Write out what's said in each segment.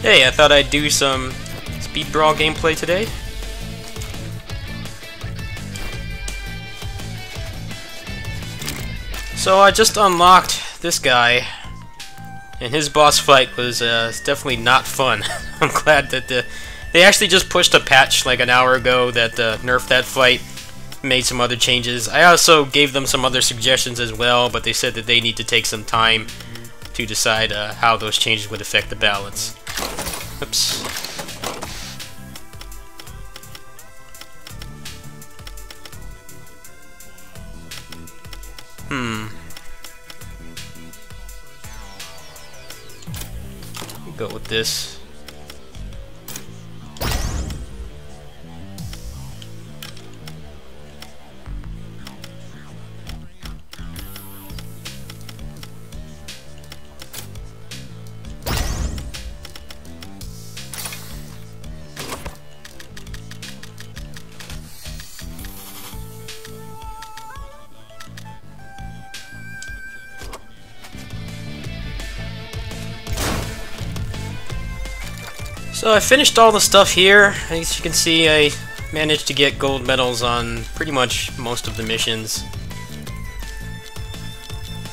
Hey, I thought I'd do some speed brawl gameplay today. So I just unlocked this guy, and his boss fight was definitely not fun. I'm glad that they actually just pushed a patch like an hour ago that nerfed that fight, made some other changes. I also gave them some other suggestions as well, but they said that they need to take some time to decide how those changes would affect the balance. Oops. Go with this. So I finished all the stuff here. As you can see, I managed to get gold medals on pretty much most of the missions.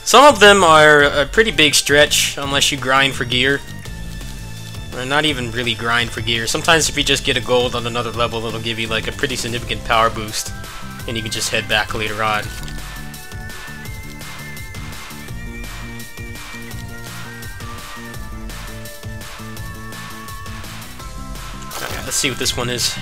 Some of them are a pretty big stretch unless you grind for gear. Or not even really grind for gear. Sometimes if you just get a gold on another level, it'll give you like a pretty significant power boost, and you can just head back later on. Let's see what this one is.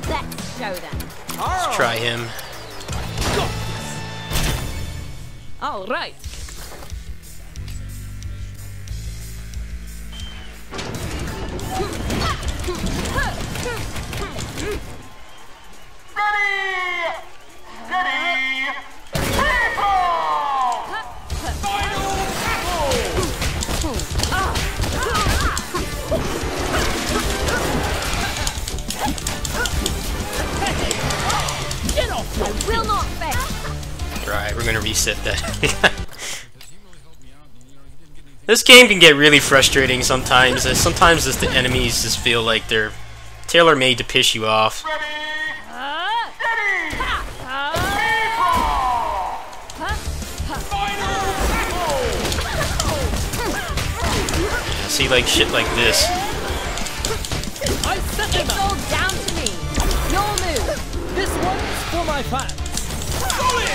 Let's show them. Let's try him. All right. Right, we're gonna reset that. This game can get really frustrating sometimes. Sometimes the enemies just feel like they're tailor-made to piss you off. See, like shit like this. It's all down to me. Your move. This one's for my fans. I will.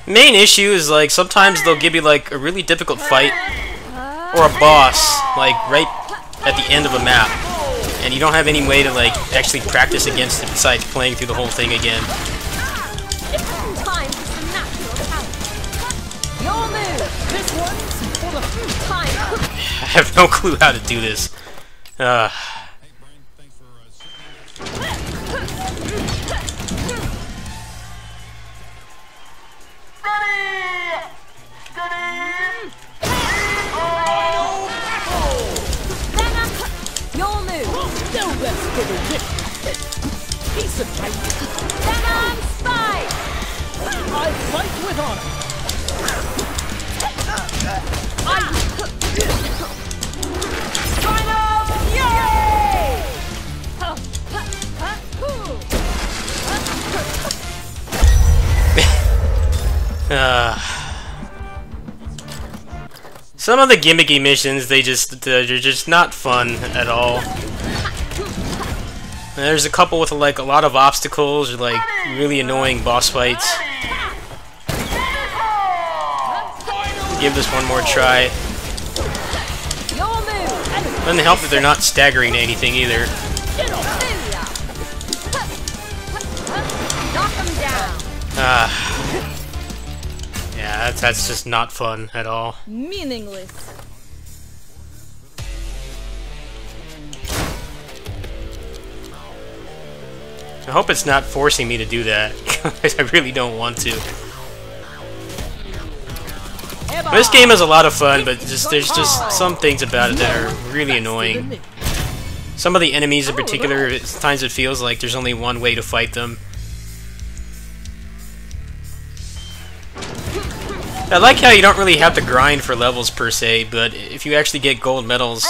Main issue is like sometimes they'll give you like a really difficult fight or a boss like right at the end of a map, and you don't have any way to like actually practice against it besides playing through the whole thing again. Time for some natural talent. Your move. This one's for the time. I have no clue how to do this. Your move. No best for the win. Piece of cake. Venom Spike. I fight with honor. Final Fury. Some of the gimmicky missions, they're just not fun at all. And there's a couple with like a lot of obstacles or like really annoying boss fights. Give this one more try. Your move. Doesn't help that they're not staggering to anything either. Knock them down. Yeah, that's just not fun at all. Meaningless. I hope it's not forcing me to do that. I really don't want to. This game is a lot of fun, but there's just some things about it that are really annoying. Some of the enemies in particular, at times it feels like there's only one way to fight them. I like how you don't really have to grind for levels per se, but if you actually get gold medals,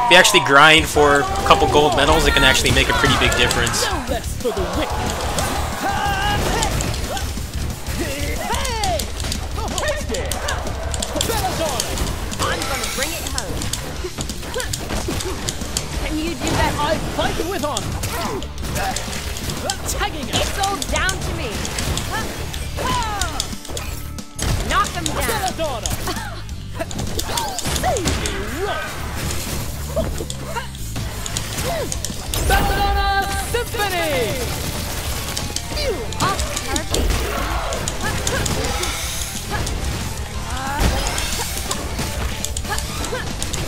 if you actually grind for a couple gold medals, it can actually make a pretty big difference. I fight with honor. Tagging it. It's all down to me. Knock them down. Belladonna Symphony. Off her feet.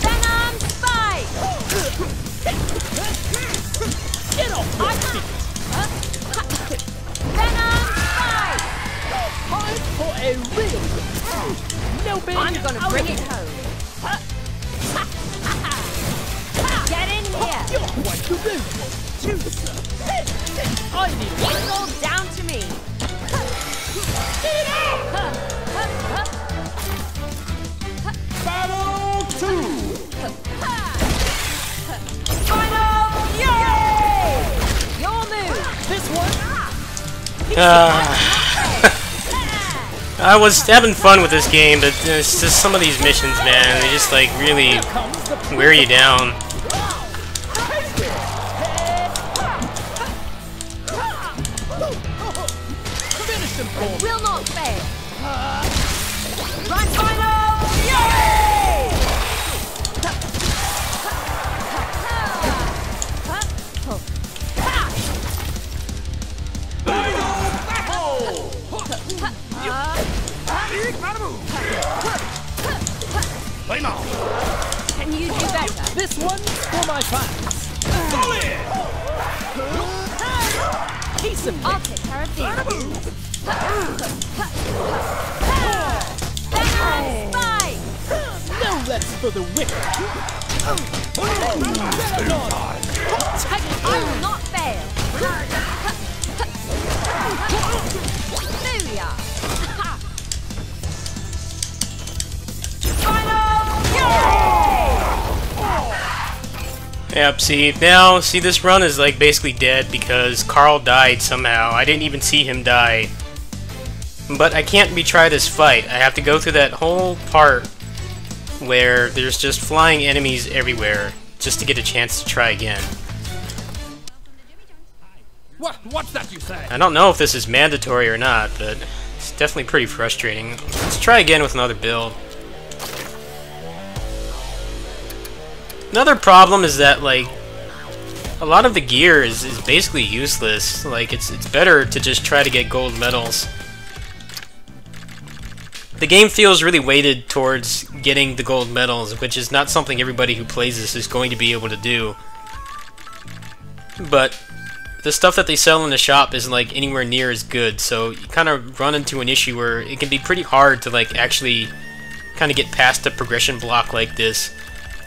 Venom Spike. Get off my feet! Venom Spike! Time for a real no big I'm gonna bring it home. Get in here! You're quite the visual, too, sir. I need It's all down to me. Battle 2! Final Fury! Your move! This one? I was having fun with this game, but there's just some of these missions, man, they just like really wear you down. Finish him for me. Will not fail. Run Final Fury! Can you do better? This one's for my fans. Piece of I'll take care of these. Venom Spike! no less for the wicked. Belladonna. I will not fail. Booyah! Final Fury! Yep, see this run is like basically dead because Carl died somehow. I didn't even see him die. But I can't retry this fight. I have to go through that whole part where there's just flying enemies everywhere just to get a chance to try again. What's that you say? I don't know if this is mandatory or not, but it's definitely pretty frustrating. Let's try again with another build. Another problem is that, like, a lot of the gear is basically useless. Like, it's better to just try to get gold medals. The game feels really weighted towards getting the gold medals, which is not something everybody who plays this is going to be able to do. But the stuff that they sell in the shop isn't like anywhere near as good, so you kind of run into an issue where it can be pretty hard to like actually kind of get past the progression block like this,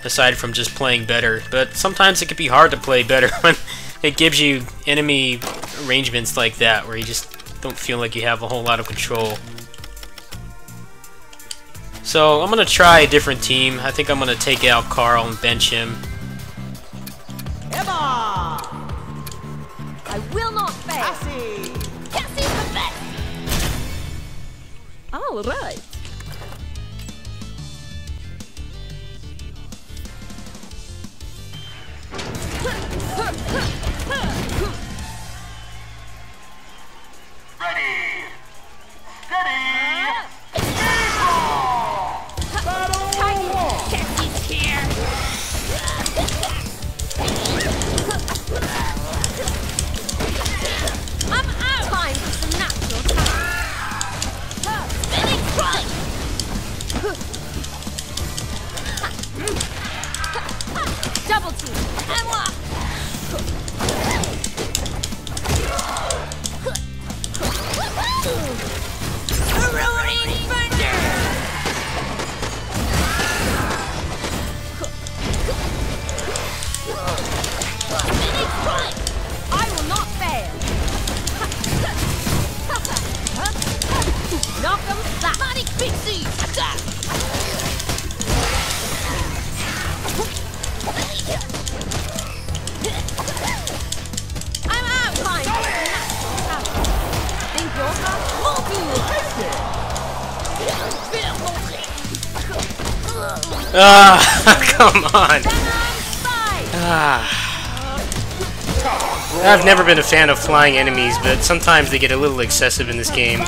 aside from just playing better. But sometimes it can be hard to play better when it gives you enemy arrangements like that, where you just don't feel like you have a whole lot of control. So I'm gonna try a different team. I think I'm gonna take out Carl and bench him. Emma! I will not fail. Cassie! Cassie's the best! All right. Ready! Steady! Cassie's here! I'm out! Time for some natural time! Spinning crunch! Come on. I've never been a fan of flying enemies, but sometimes they get a little excessive in this game.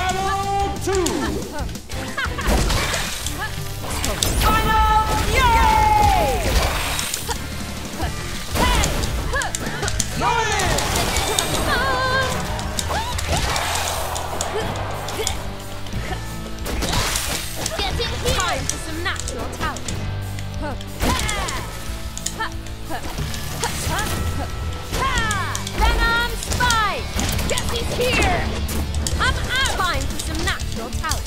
Venom Spike! Guess he's here! I'm out! Time for some natural talent.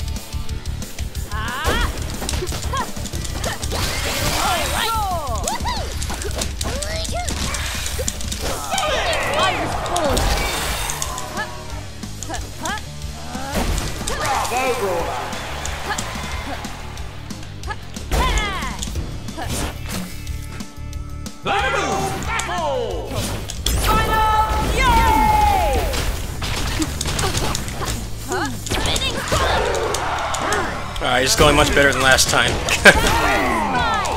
Alright, it's going much better than last time.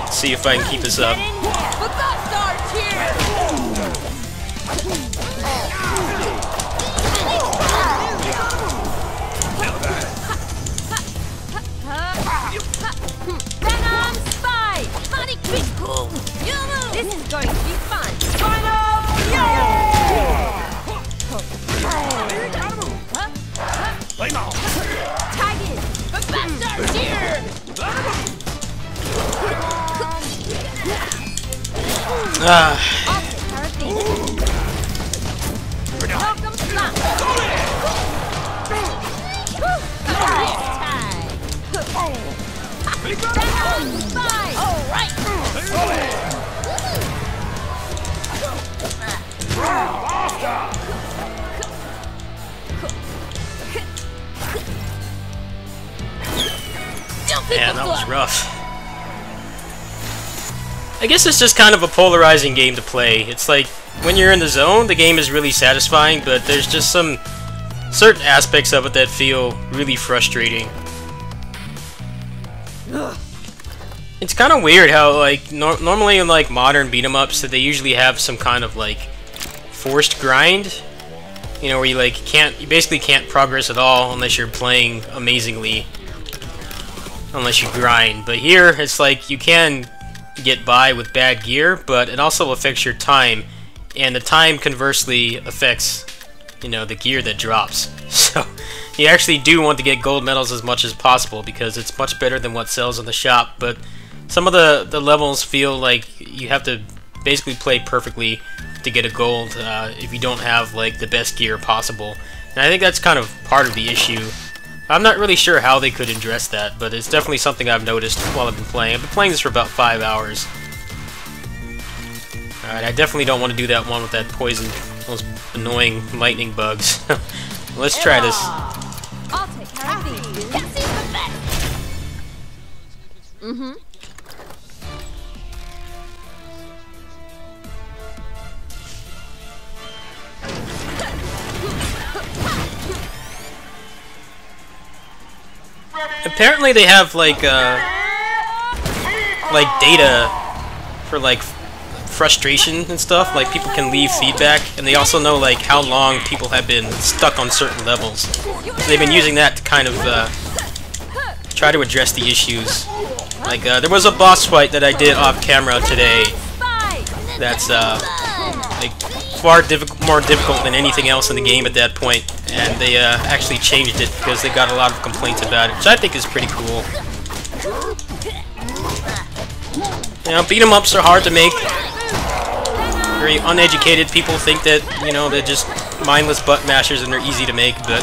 Let's see if I can keep this up. Venom Spike! This is going to be fun. Tag in! The bastard's here! I'll take care of these. Welcome to that. All right. Man, that was rough. I guess it's just kind of a polarizing game to play. It's like, when you're in the zone, the game is really satisfying, but there's just some certain aspects of it that feel really frustrating. It's kind of weird how, like, normally in, like, modern beat-em-ups, that they usually have some kind of, like, forced grind. You know, where you, like, you basically can't progress at all unless you're playing amazingly. Unless you grind. But here, it's like, you can get by with bad gear, but it also affects your time. And the time, conversely, affects, you know, the gear that drops. So, you actually do want to get gold medals as much as possible, because it's much better than what sells in the shop, but some of the levels feel like you have to basically play perfectly to get a gold if you don't have, like, the best gear possible. And I think that's kind of part of the issue. I'm not really sure how they could address that, but it's definitely something I've noticed while I've been playing. I've been playing this for about 5 hours. Alright, I definitely don't want to do that one with that poison, those annoying lightning bugs. Let's try this. I'll take care of these. Mm-hmm. Apparently they have like data for like frustration and stuff. Like people can leave feedback, and they also know like how long people have been stuck on certain levels. So they've been using that to kind of try to address the issues. Like there was a boss fight that I did off camera today. That's like far more difficult than anything else in the game at that point, and they actually changed it because they got a lot of complaints about it, which I think is pretty cool. You know, beat 'em ups are hard to make. Very uneducated people think that, you know, they're just mindless butt mashers and they're easy to make, but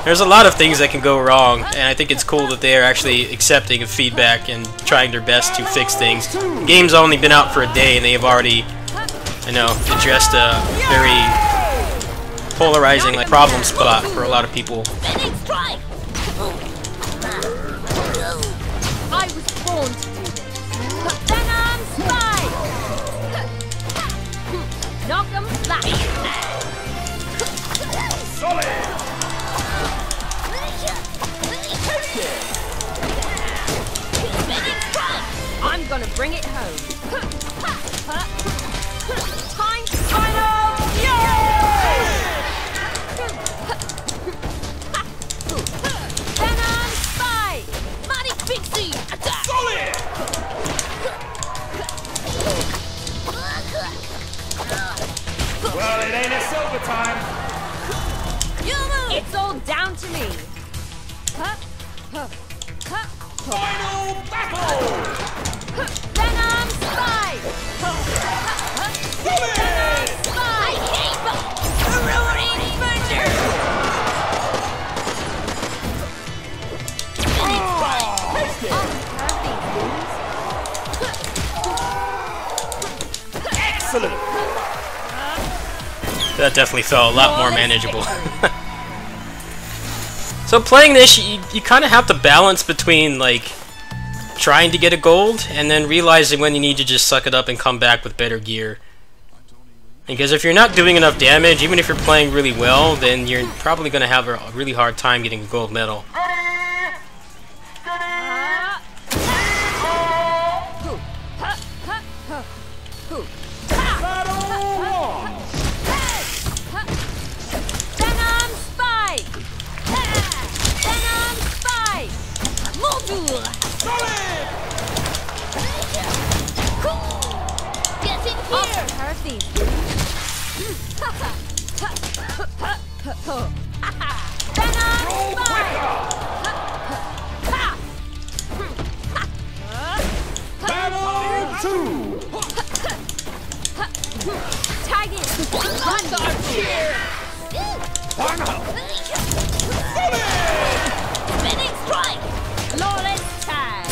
there's a lot of things that can go wrong, and I think it's cool that they are actually accepting of feedback and trying their best to fix things. The game's only been out for a day, and they have already, you know, addressed a very polarizing like problem spot for a lot of people. I was born to do this. Venom Spike! Knock 'em flat. Solid! I'm gonna Bring it home. Time to final! Venom Spike! Mighty Pixie! Attack! Solid! Well, it ain't a silver time. It's all down to me. Final battle! Venom Spike! Venom Spike! I hate ruining thunder! Excellent! That definitely felt a lot more manageable. So playing this, you kind of have to balance between like trying to get a gold and then realizing when you need to just suck it up and come back with better gear. Because if you're not doing enough damage, even if you're playing really well, then you're probably going to have a really hard time getting a gold medal. Venom Spike! Venom Spike! Module! Get in here! Hurt these. Venom Spike! Battle 2! Tag it! Spinning strike! Flawless tag!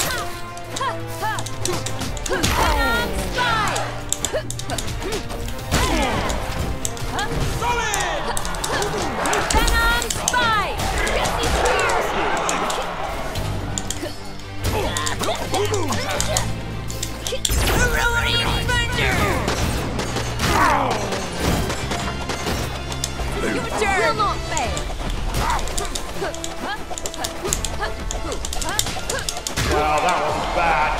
Venom Spike! Venom Spike! Ruining thunder! Your turn! Will not fail! Well, that was bad.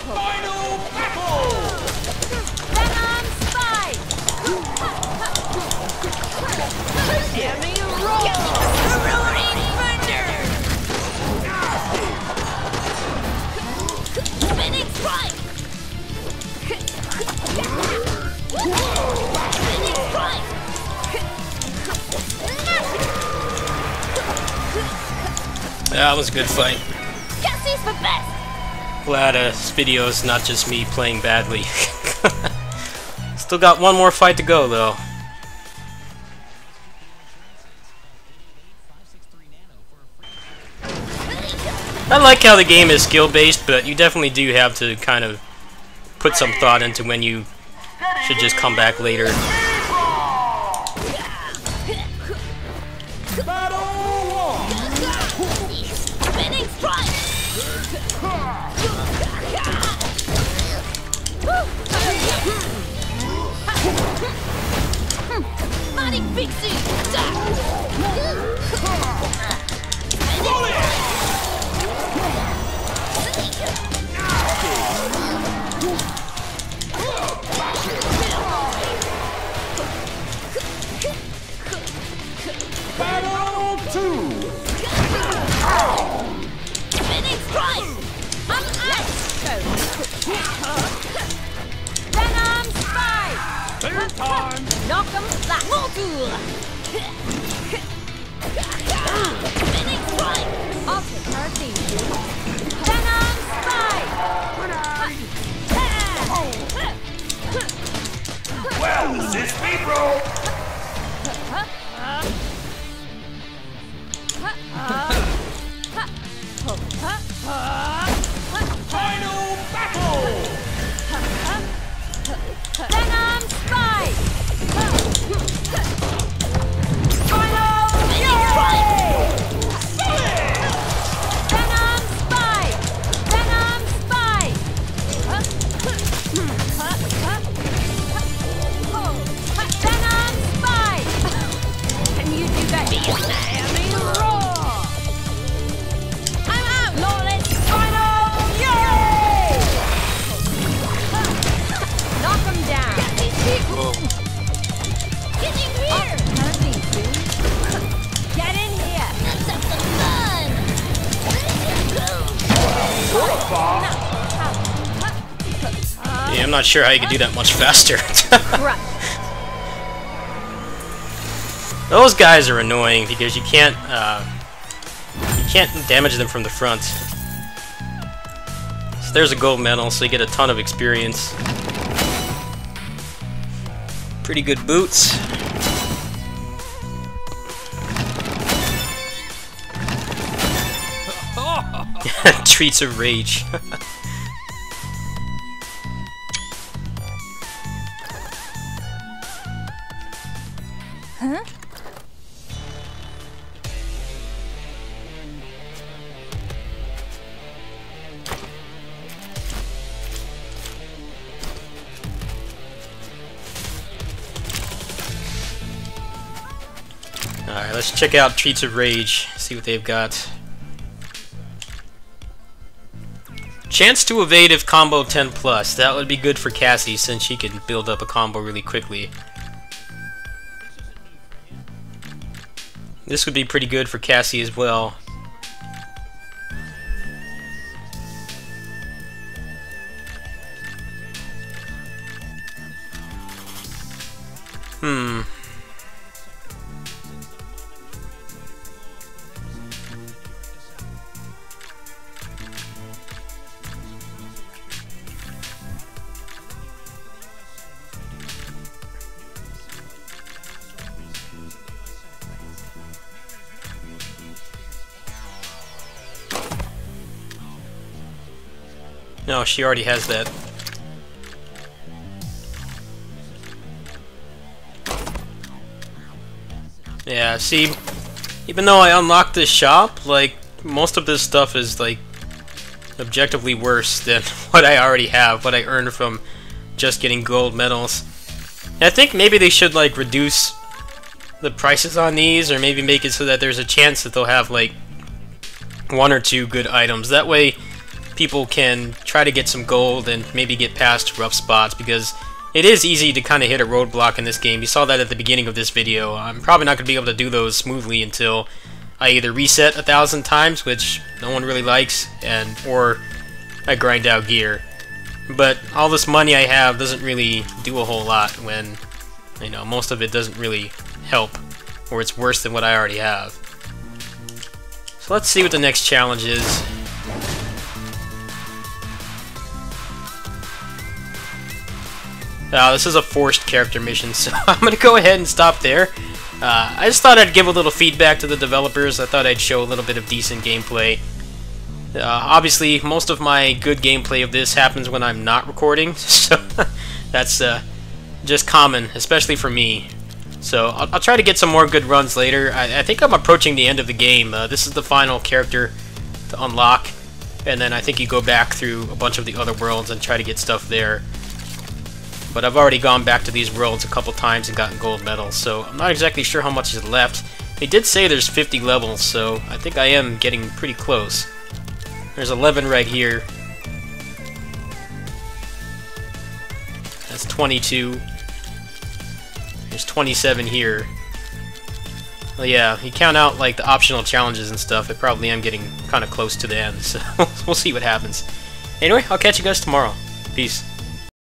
Final battle! Venom Spike! Enemy roll! Ruining thunder! Spinning strike! Spinning strike! That was a good fight. Cassie's the best! Glad this video is not just me playing badly. Still got one more fight to go though. I like how the game is skill based, but you definitely do have to kind of put some thought into when you should just come back later. Spinning strike! Mighty Pixie! Battle 2! Spinning strike! I'm ice! Venom Spike! Third time! Knock 'em flat! Module! Spinning strike! I'll take her these. Venom Spike! Well, this is me, bro! Final battle! Venom Spike! Final Venom Spike! Venom Spike! Venom Spike! Can you do that? Miami Roar! I'm out! Flawless I'm not sure how you can do that much faster. Right. Those guys are annoying because you can't damage them from the front. So there's a gold medal, so you get a ton of experience. Pretty good boots. Treats of rage. Huh? Alright, let's check out Treats of Rage, see what they've got. Chance to evade if combo 10+. That would be good for Cassie since she can build up a combo really quickly. This would be pretty good for Cassie as well. No, she already has that. Yeah, see, even though I unlocked this shop, like, most of this stuff is, like, objectively worse than what I already have, what I earned from just getting gold medals. And I think maybe they should, like, reduce the prices on these, or maybe make it so that there's a chance that they'll have, like, 1 or 2 good items. That way, people can try to get some gold and maybe get past rough spots, because it is easy to kind of hit a roadblock in this game. You saw that at the beginning of this video. I'm probably not going to be able to do those smoothly until I either reset 1,000 times, which no one really likes, or I grind out gear. But all this money I have doesn't really do a whole lot when, you know, most of it doesn't really help, or it's worse than what I already have. So let's see what the next challenge is. This is a forced character mission, so I'm going to go ahead and stop there. I just thought I'd give a little feedback to the developers. I thought I'd show a little bit of decent gameplay. Obviously, most of my good gameplay of this happens when I'm not recording, so that's just common, especially for me. So I'll try to get some more good runs later. I think I'm approaching the end of the game. This is the final character to unlock, and then I think you go back through a bunch of the other worlds and try to get stuff there. But I've already gone back to these worlds a couple times and gotten gold medals, so I'm not exactly sure how much is left. They did say there's 50 levels, so I think I am getting pretty close. There's 11 right here. That's 22. There's 27 here. Well, yeah, you count out like the optional challenges and stuff, I probably am getting kind of close to the end, so we'll see what happens. Anyway, I'll catch you guys tomorrow. Peace.